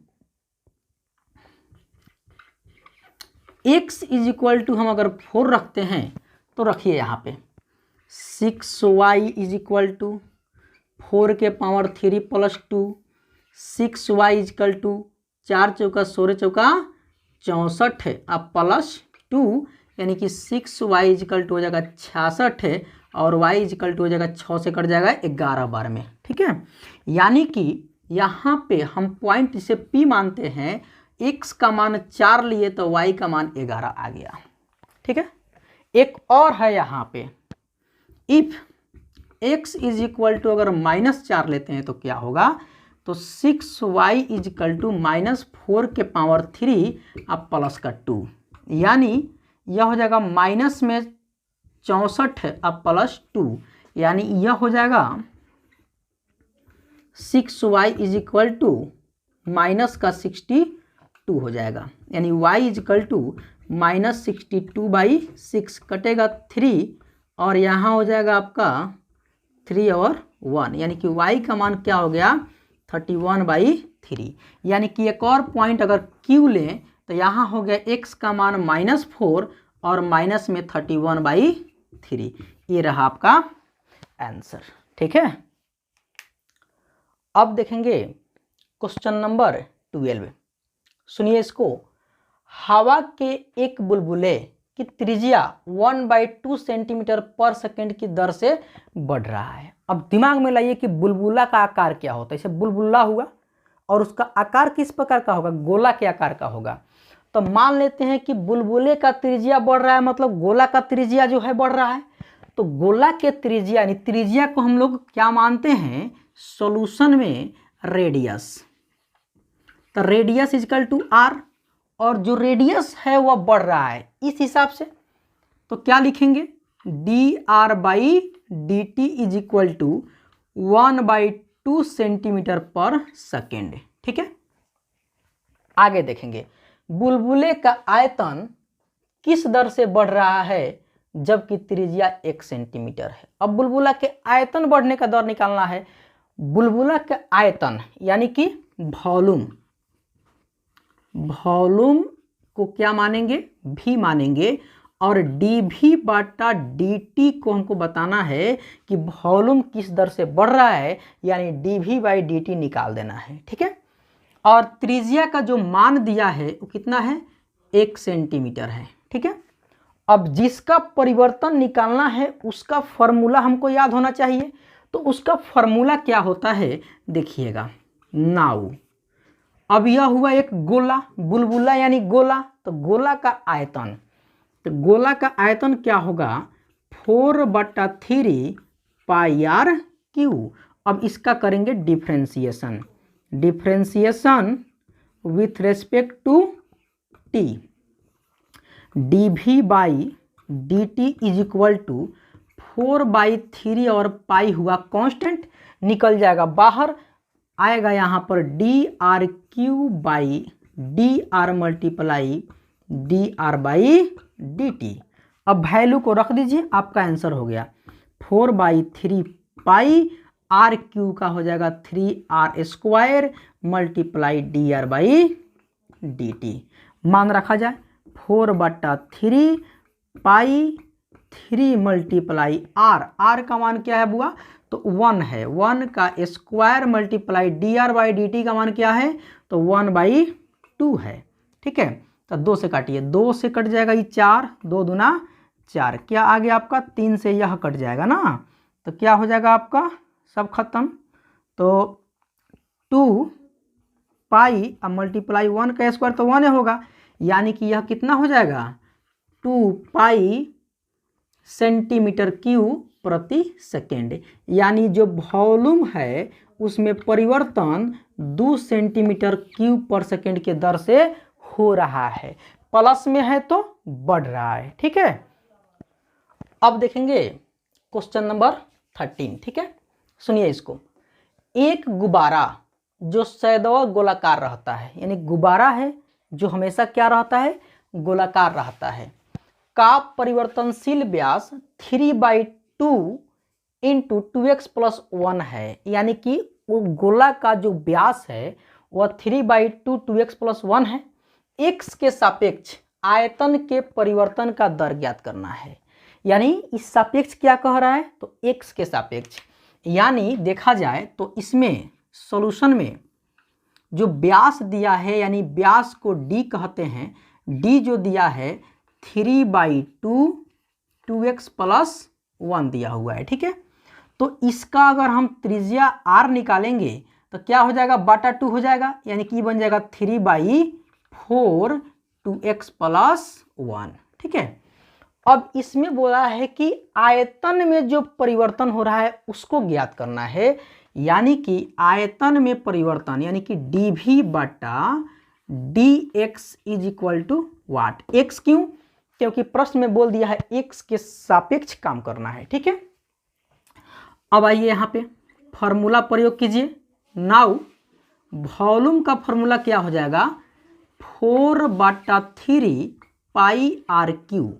x इज इक्वल टू हम अगर 4 रखते हैं तो रखिए यहाँ पे 6y इज इक्वल टू 4 के power 3 plus 2, 6y is equal to 4 चौका 16 चौका 64 है, अब प्लस 2, यानी कि 6y इज इक्वल टू हो जाएगा 66 है, और y इज इक्वल टू हो जाएगा 6 से कट जाएगा 11 बार में। ठीक है, यानी कि यहाँ पे हम पॉइंट इसे P मानते हैं, x का मान 4 लिए तो y का मान 11 आ गया। ठीक है, एक और है यहाँ पे, if x is equal to अगर -4 लेते हैं तो क्या होगा, तो 6y इज इक्वल टू -4 के पावर 3 अब प्लस का 2, यानी यह हो जाएगा माइनस में 64 अब प्लस 2, यानी यह हो जाएगा 6y is equal to minus का 62 हो जाएगा, यानी y इज इक्वल टू -62/6 कटेगा 3, और यहाँ हो जाएगा आपका 3 और 1, यानी कि y का मान क्या हो गया 31/3। यानी कि एक और पॉइंट अगर Q लें तो यहाँ हो गया x का मान -4 और माइनस में 31/3, ये रहा आपका आंसर। ठीक है, अब देखेंगे क्वेश्चन नंबर 12, सुनिए इसको। हवा के एक बुलबुले की त्रिज्या 1/2 सेंटीमीटर पर सेकंड की दर से बढ़ रहा है। अब दिमाग में लाइए कि बुलबुला का आकार क्या होता है, इसे बुलबुला हुआ और उसका आकार किस प्रकार का होगा, गोला के आकार का होगा। तो मान लेते हैं कि बुलबुले का त्रिज्या बढ़ रहा है, मतलब गोला का त्रिज्या जो है बढ़ रहा है, तो गोला के त्रिज्या यानी त्रिज्या को हम लोग क्या मानते हैं सॉल्यूशन में रेडियस, तो radius is equal to r, और जो रेडियस है वह बढ़ रहा है इस हिसाब से, तो क्या लिखेंगे dr by D T is equal to 1/2 centimetre पर सेकेंड। ठीक है, आगे देखेंगे बुलबुले का आयतन किस दर से बढ़ रहा है जबकि त्रिज्या 1 सेंटीमीटर है। अब बुलबुला के आयतन बढ़ने का दर निकालना है। बुलबुला के आयतन यानी कि वॉल्यूम, वॉल्यूम को क्या मानेंगे भी मानेंगे, और dv/dt को हमको बताना है कि वॉल्यूम किस दर से बढ़ रहा है, यानी dv/dt निकाल देना है। ठीक है, और त्रिज्या का जो मान दिया है वो कितना है 1 सेंटीमीटर है। ठीक है, अब जिसका परिवर्तन निकालना है उसका फॉर्मूला हमको याद होना चाहिए, तो उसका फॉर्मूला क्या होता है देखिएगा। नाउ अब यह हुआ एक गोला, बुलबुला यानी गोला, तो गोला का आयतन, तो गोला का आयतन क्या होगा 4/3 πr/Q। अब इसका करेंगे differentiation, differentiation with respect to t, dv/dt is equal to 4/3 और पाई हुआ कांस्टेंट, निकल जाएगा बाहर, आएगा यहाँ पर dr/q/dr मल्टीप्लाई dr/dt। अब वैल्यू को रख दीजिए, आपका आंसर हो गया 4/3 पाई आर क्यू का हो जाएगा 3r² मल्टीप्लाई dr/dt। मान रखा जाए 4/3 पाई 3 मल्टीप्लाई आर का मान क्या है बुआ, तो 1 है, 1 का स्क्वायर मल्टीप्लाई dr/dt का मान क्या है, तो 1/2 है। ठीक है, तो 2 से काटिए, 2 से कट जाएगा ये 4, 2 दूना 4, क्या आ गया आपका 3 से यह कट जाएगा ना, तो क्या हो जाएगा आपका सब खत्म। तो 2 पाई अब मल्टीप्लाई 1 का स्क्वायर तो 1 होगा, यानी कि यह कितना हो जाएगा 2 पाई सेंटीमीटर क्यूब प्रति सेकेंड, यानी जो वॉल्यूम है उसमें परिवर्तन 2 सेंटीमीटर क्यूब पर सेकेंड के दर से हो रहा है, प्लस में है तो बढ़ रहा है। ठीक है, अब देखेंगे क्वेश्चन नंबर 13। ठीक है, सुनिए इसको। एक गुब्बारा जो सदैव गोलाकार रहता है, यानी गुब्बारा है जो हमेशा क्या रहता है, गोलाकार रहता है, का परिवर्तनशील व्यास 3/2 इंटू 2x+1 है, यानी कि वो गोला का जो व्यास है वह 3/2 2x+1 है। x के सापेक्ष आयतन के परिवर्तन का दर ज्ञात करना है, यानी इस सापेक्ष क्या कह रहा है, तो x के सापेक्ष, यानी देखा जाए तो इसमें सॉल्यूशन में जो व्यास दिया है, यानी व्यास को d कहते हैं, d जो दिया है 3/2 2x+1 दिया हुआ है। ठीक है, तो इसका अगर हम त्रिज्या r निकालेंगे तो क्या हो जाएगा, बटा 2 हो जाएगा, यानी कि बन जाएगा 3/4 2x+1। ठीक है, अब इसमें बोला है कि आयतन में जो परिवर्तन हो रहा है उसको ज्ञात करना है, यानी कि आयतन में परिवर्तन, यानी कि dv/dx is equal to what, x क्यों, क्योंकि प्रश्न में बोल दिया है x के सापेक्ष काम करना है। ठीक है, अब आइए यहाँ पे फॉर्मूला प्रयोग कीजिए। नाउ वॉल्यूम का फॉर्मूला क्या हो जाएगा, 4/3 पाई आर क्यू,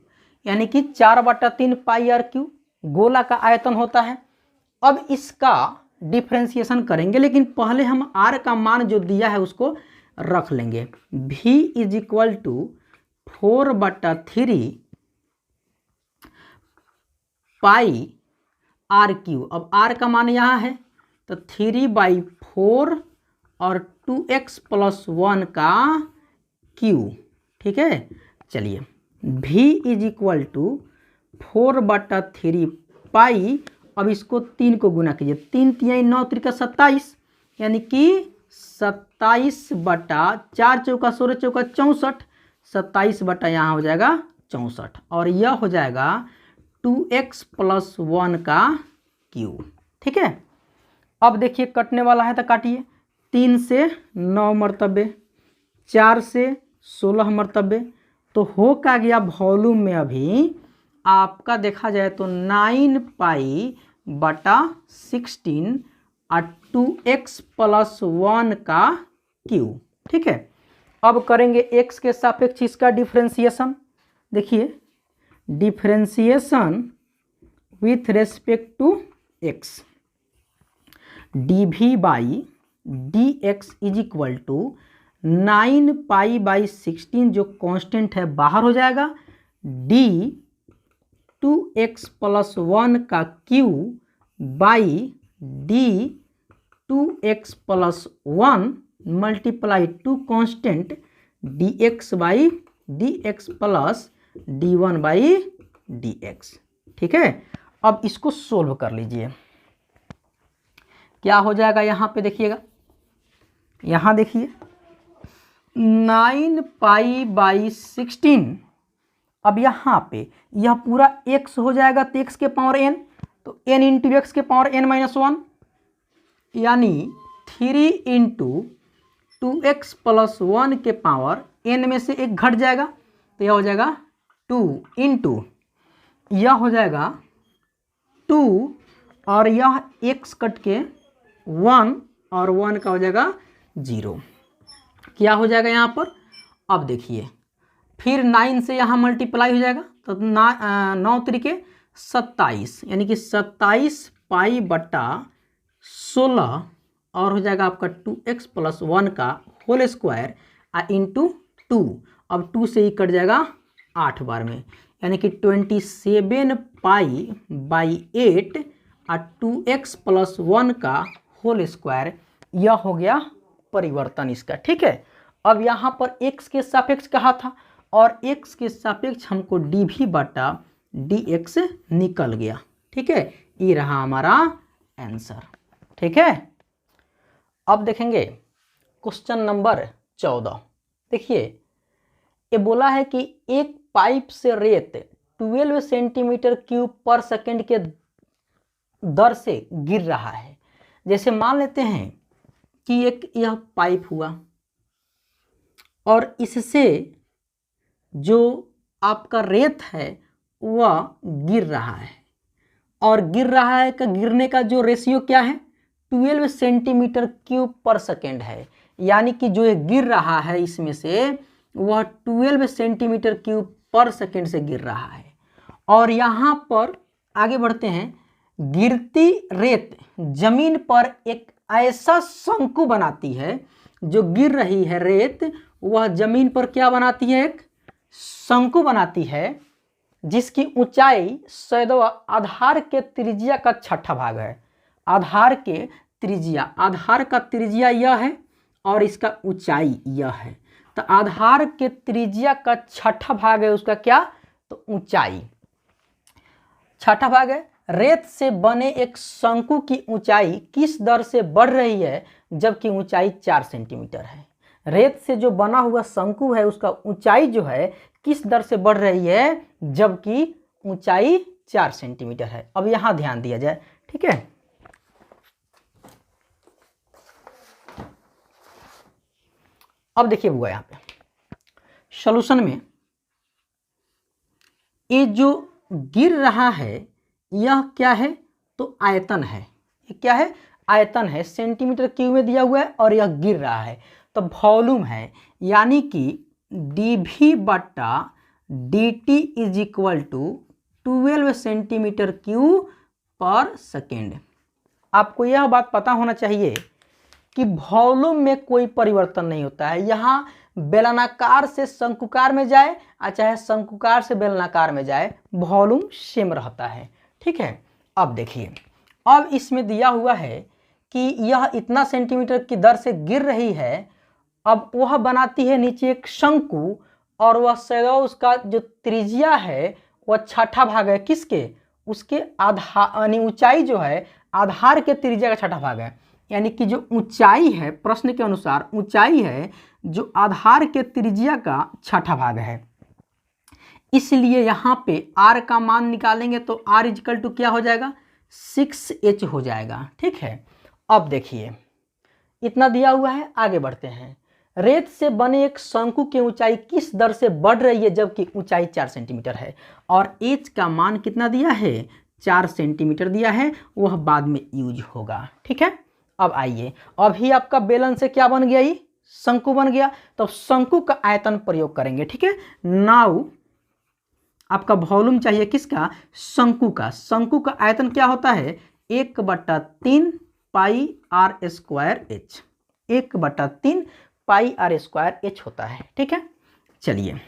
यानी कि 4/3 पाई आर क्यू गोला का आयतन होता है। अब इसका डिफ्रेंसिएशन करेंगे, लेकिन पहले हम आर का मान जो दिया है उसको रख लेंगे। v is equal to 4/3 pi r cube, अब आर का मान यहाँ है तो 3/4 और 2x+1 का क्यू। ठीक है, चलिए v इज इक्वल टू 4/3 पाई, अब इसको 3 को गुना कीजिए, 3 × 9 × 27, यानी कि 27/4 चौका 16 चौका 64, 27 यहाँ हो जाएगा 64, और यह हो जाएगा 2x+1 का क्यूब। ठीक है, अब देखिए कटने वाला है तो काटिए, 3 से 9 मरतबे, 4 से 16 मरतबे, तो हो का गया वॉल्यूम में अभी आपका देखा जाए तो 9π/16 और 2x+1 का क्यूब। ठीक है, अब करेंगे x के सापेक्ष इसका डिफ्रेंसिएशन। देखिए differentiation with respect to x, dv/dx is equal to 9π/16 जो कांस्टेंट है बाहर हो जाएगा, d 2x+1 का Q by d 2x+1 multiply 2 constant dx/dx plus d1/dx। ठीक है, अब इसको सोल्व कर लीजिए, क्या हो जाएगा यहाँ पे देखिएगा, यहाँ देखिए 9π/16, अब यहाँ पे यह पूरा x हो जाएगा तो x के पावर n, तो n इंटू एक्स के पावर n-1, यानी 3 × 2x+1 के पावर n में से एक घट जाएगा तो यह हो जाएगा 2 इंटू यह हो जाएगा 2 और यह x कट के 1 और 1 का हो जाएगा 0, क्या हो जाएगा यहाँ पर। अब देखिए फिर 9 से यहाँ मल्टीप्लाई हो जाएगा तो 9 तरीके 27, यानी कि 27 पाई बटा 16 और हो जाएगा आपका 2x + 1 का होल स्क्वायर इंटू 2। अब 2 से ही कट जाएगा 8 बार में, यानी कि 27 पाई बाई 8 और 2x + 1 का होल स्क्वायर। यह हो गया परिवर्तन इसका। ठीक है, अब यहाँ पर x के सापेक्ष कहा था और x के सापेक्ष हमको dv बटा dx निकल गया। ठीक है, ये रहा हमारा आंसर। ठीक है, अब देखेंगे क्वेश्चन नंबर 14। देखिए, ये बोला है कि एक पाइप से रेत 12 सेंटीमीटर क्यूब पर सेकंड के दर से गिर रहा है। जैसे मान लेते हैं कि एक यह पाइप हुआ और इससे जो आपका रेत है वह गिर रहा है, और गिर रहा है का गिरने का जो रेशियो क्या है 12 सेंटीमीटर क्यूब पर सेकेंड है, यानी कि जो ये गिर रहा है इसमें से वह 12 सेंटीमीटर क्यूब पर सेकेंड से गिर रहा है। और यहाँ पर आगे बढ़ते हैं, गिरती रेत जमीन पर एक ऐसा शंकु बनाती है, जो गिर रही है रेत वह जमीन पर क्या बनाती है, एक शंकु बनाती है जिसकी ऊंचाई सैकड़ों आधार के त्रिज्या का छठा भाग है। आधार के त्रिज्या, आधार का त्रिज्या यह है और इसका ऊंचाई यह है, तो आधार के त्रिज्या का छठा भाग है उसका क्या, तो ऊंचाई छठा भाग है। रेत से बने एक शंकु की ऊंचाई किस दर से बढ़ रही है जबकि ऊंचाई 4 सेंटीमीटर है। रेत से जो बना हुआ शंकु है उसका ऊंचाई जो है किस दर से बढ़ रही है जबकि ऊंचाई 4 सेंटीमीटर है। अब यहां ध्यान दिया जाए। ठीक है, अब देखिए हुआ यहाँ पे सॉल्यूशन में ये जो गिर रहा है यह क्या है, तो आयतन है। ये क्या है, आयतन है, सेंटीमीटर क्यूब में दिया हुआ है और यह गिर रहा है तो वॉल्यूम है, यानी कि dv बटा dt is equal to 12 centimetre cube पर सेकेंड। आपको यह बात पता होना चाहिए कि वॉल्यूम में कोई परिवर्तन नहीं होता है। यहाँ बेलनाकार से शंकुकार में जाए और चाहे शंकुकार से बेलनाकार में जाए वॉल्यूम सेम रहता है। ठीक है, अब देखिए, अब इसमें दिया हुआ है कि यह इतना सेंटीमीटर की दर से गिर रही है। अब वह बनाती है नीचे एक शंकु और वह सैकड़ों उसका जो त्रिज्या है वह छठा भाग है किसके, उसके आधार, यानी ऊंचाई जो है आधार के त्रिज्या का छठा भाग है, यानी कि जो ऊंचाई है प्रश्न के अनुसार ऊंचाई है जो आधार के त्रिज्या का छठा भाग है। इसलिए यहाँ पे r का मान निकालेंगे तो r इक्वल टू क्या हो जाएगा, 6h हो जाएगा। ठीक है, अब देखिए इतना दिया हुआ है, आगे बढ़ते हैं। रेत से बने एक शंकु की ऊंचाई किस दर से बढ़ रही है जबकि ऊंचाई 4 सेंटीमीटर है, और h का मान कितना दिया है, 4 सेंटीमीटर दिया है, वह बाद में यूज होगा। ठीक है, अब आइए, अभी आपका बेलन से क्या बन गया, ये शंकु बन गया, तो शंकु का आयतन प्रयोग करेंगे। ठीक है, नाउ आपका वॉल्यूम चाहिए किसका, शंकु का। शंकु का आयतन क्या होता है, 1/3 pi r square h, 1/3 pi r square h होता है। ठीक है, चलिए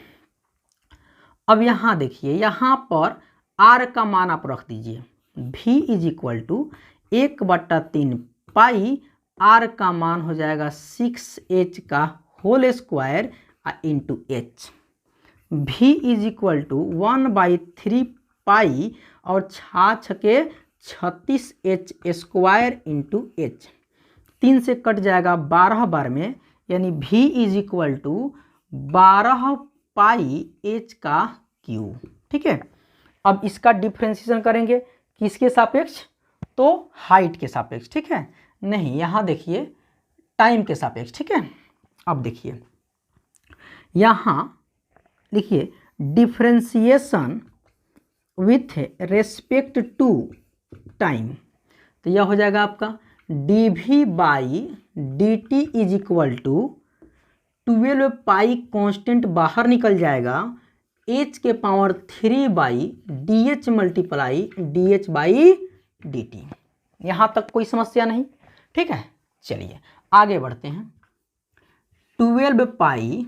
अब यहाँ देखिए, यहाँ पर r का मान आप रख दीजिए, v is equal to 1/3 pi, r का मान हो जाएगा 6h का whole square into h। v is equal to 1/3 pi और 6 के 36h स्क्वायर इंटू h, 3 से कट जाएगा 12 बार में, यानी v is equal to 12 pi h का क्यूब। ठीक है, अब इसका डिफ्रेंशिएशन करेंगे किसके सापेक्ष, तो हाइट के सापेक्ष। ठीक है, नहीं यहाँ देखिए टाइम के सापेक्ष। ठीक है, अब देखिए यहाँ लिखिए differentiation with respect to time, तो यह हो जाएगा आपका dv by dt is equal to 12 pi constant बाहर निकल जाएगा, h के power 3 by d h multiply d h by D t. यहाँ तक कोई समस्या नहीं, ठीक है। चलिए आगे बढ़ते हैं। 12 पाई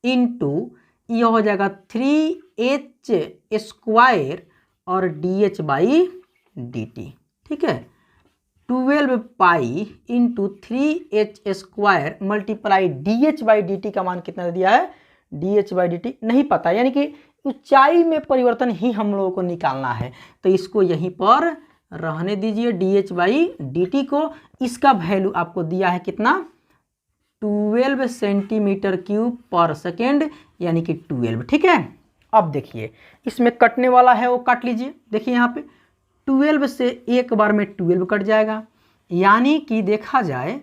इंटू यह हो जाएगा 3h स्क्वायर और D h by D T, ठीक है। 12 pi into 3h square multiply d h by D T का मान कितना दिया है, D h by D T नहीं पता, यानी कि ऊंचाई में परिवर्तन ही हम लोगों को निकालना है, तो इसको यहीं पर रहने दीजिए D h by D T को। इसका वैल्यू आपको दिया है कितना, 12 सेंटीमीटर क्यूब पर सेकेंड, यानी कि 12, ठीक है। अब देखिए इसमें कटने वाला है वो काट लीजिए। देखिए यहाँ पे 12 से एक बार में 12 कट जाएगा, यानी कि देखा जाए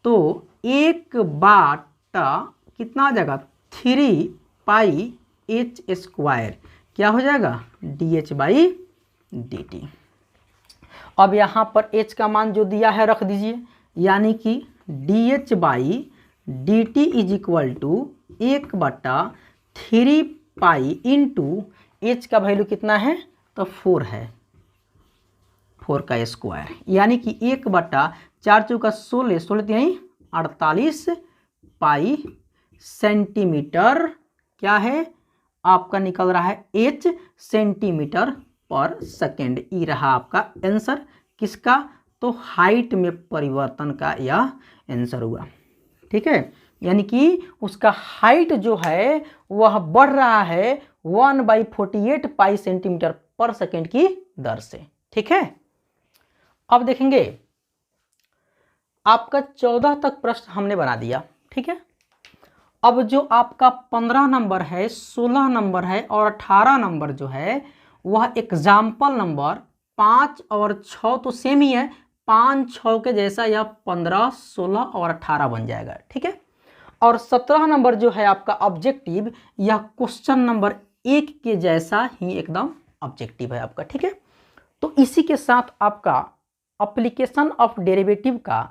तो एक बाटा कितना आ जाएगा, 3 पाई एच स्क्वायर क्या हो जाएगा, D h by D t. अब यहाँ पर h का मान जो दिया है रख दीजिए, यानी कि d h by D T is equal to 1/3 pi into h का वैल्यू कितना है, तो 4 है, 4 का स्क्वायर, यानी कि 1/4 चौका 16, 16 यानी 48 पाई सेंटीमीटर क्या है आपका निकल रहा है h सेंटीमीटर पर सेकेंड। ई रहा आपका आंसर किसका, तो हाइट में परिवर्तन का यह आंसर हुआ, ठीक है। यानी कि उसका हाइट जो है वह बढ़ रहा है 1/48 पाई सेंटीमीटर पर सेकेंड की दर से, ठीक है। अब देखेंगे आपका 14 तक प्रश्न हमने बना दिया, ठीक है। अब जो आपका 15 नंबर है, 16 नंबर है और 18 नंबर जो है वह एग्जाम्पल नंबर 5 और 6 तो सेम ही है, 5, 6 के जैसा यह 15, 16 और 18 बन जाएगा, ठीक है। और 17 नंबर जो है आपका ऑब्जेक्टिव, यह क्वेश्चन नंबर 1 के जैसा ही एकदम ऑब्जेक्टिव है आपका, ठीक है। तो इसी के साथ आपका एप्लीकेशन ऑफ डेरिवेटिव का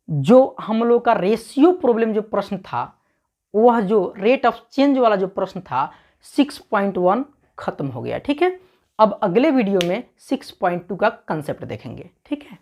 जो हम लोग का रेशियो प्रॉब्लम जो प्रश्न था, वह जो रेट ऑफ चेंज वाला जो प्रश्न था 6.1 खत्म हो गया, ठीक है। अब अगले वीडियो में 6.2 का कंसेप्ट देखेंगे, ठीक है।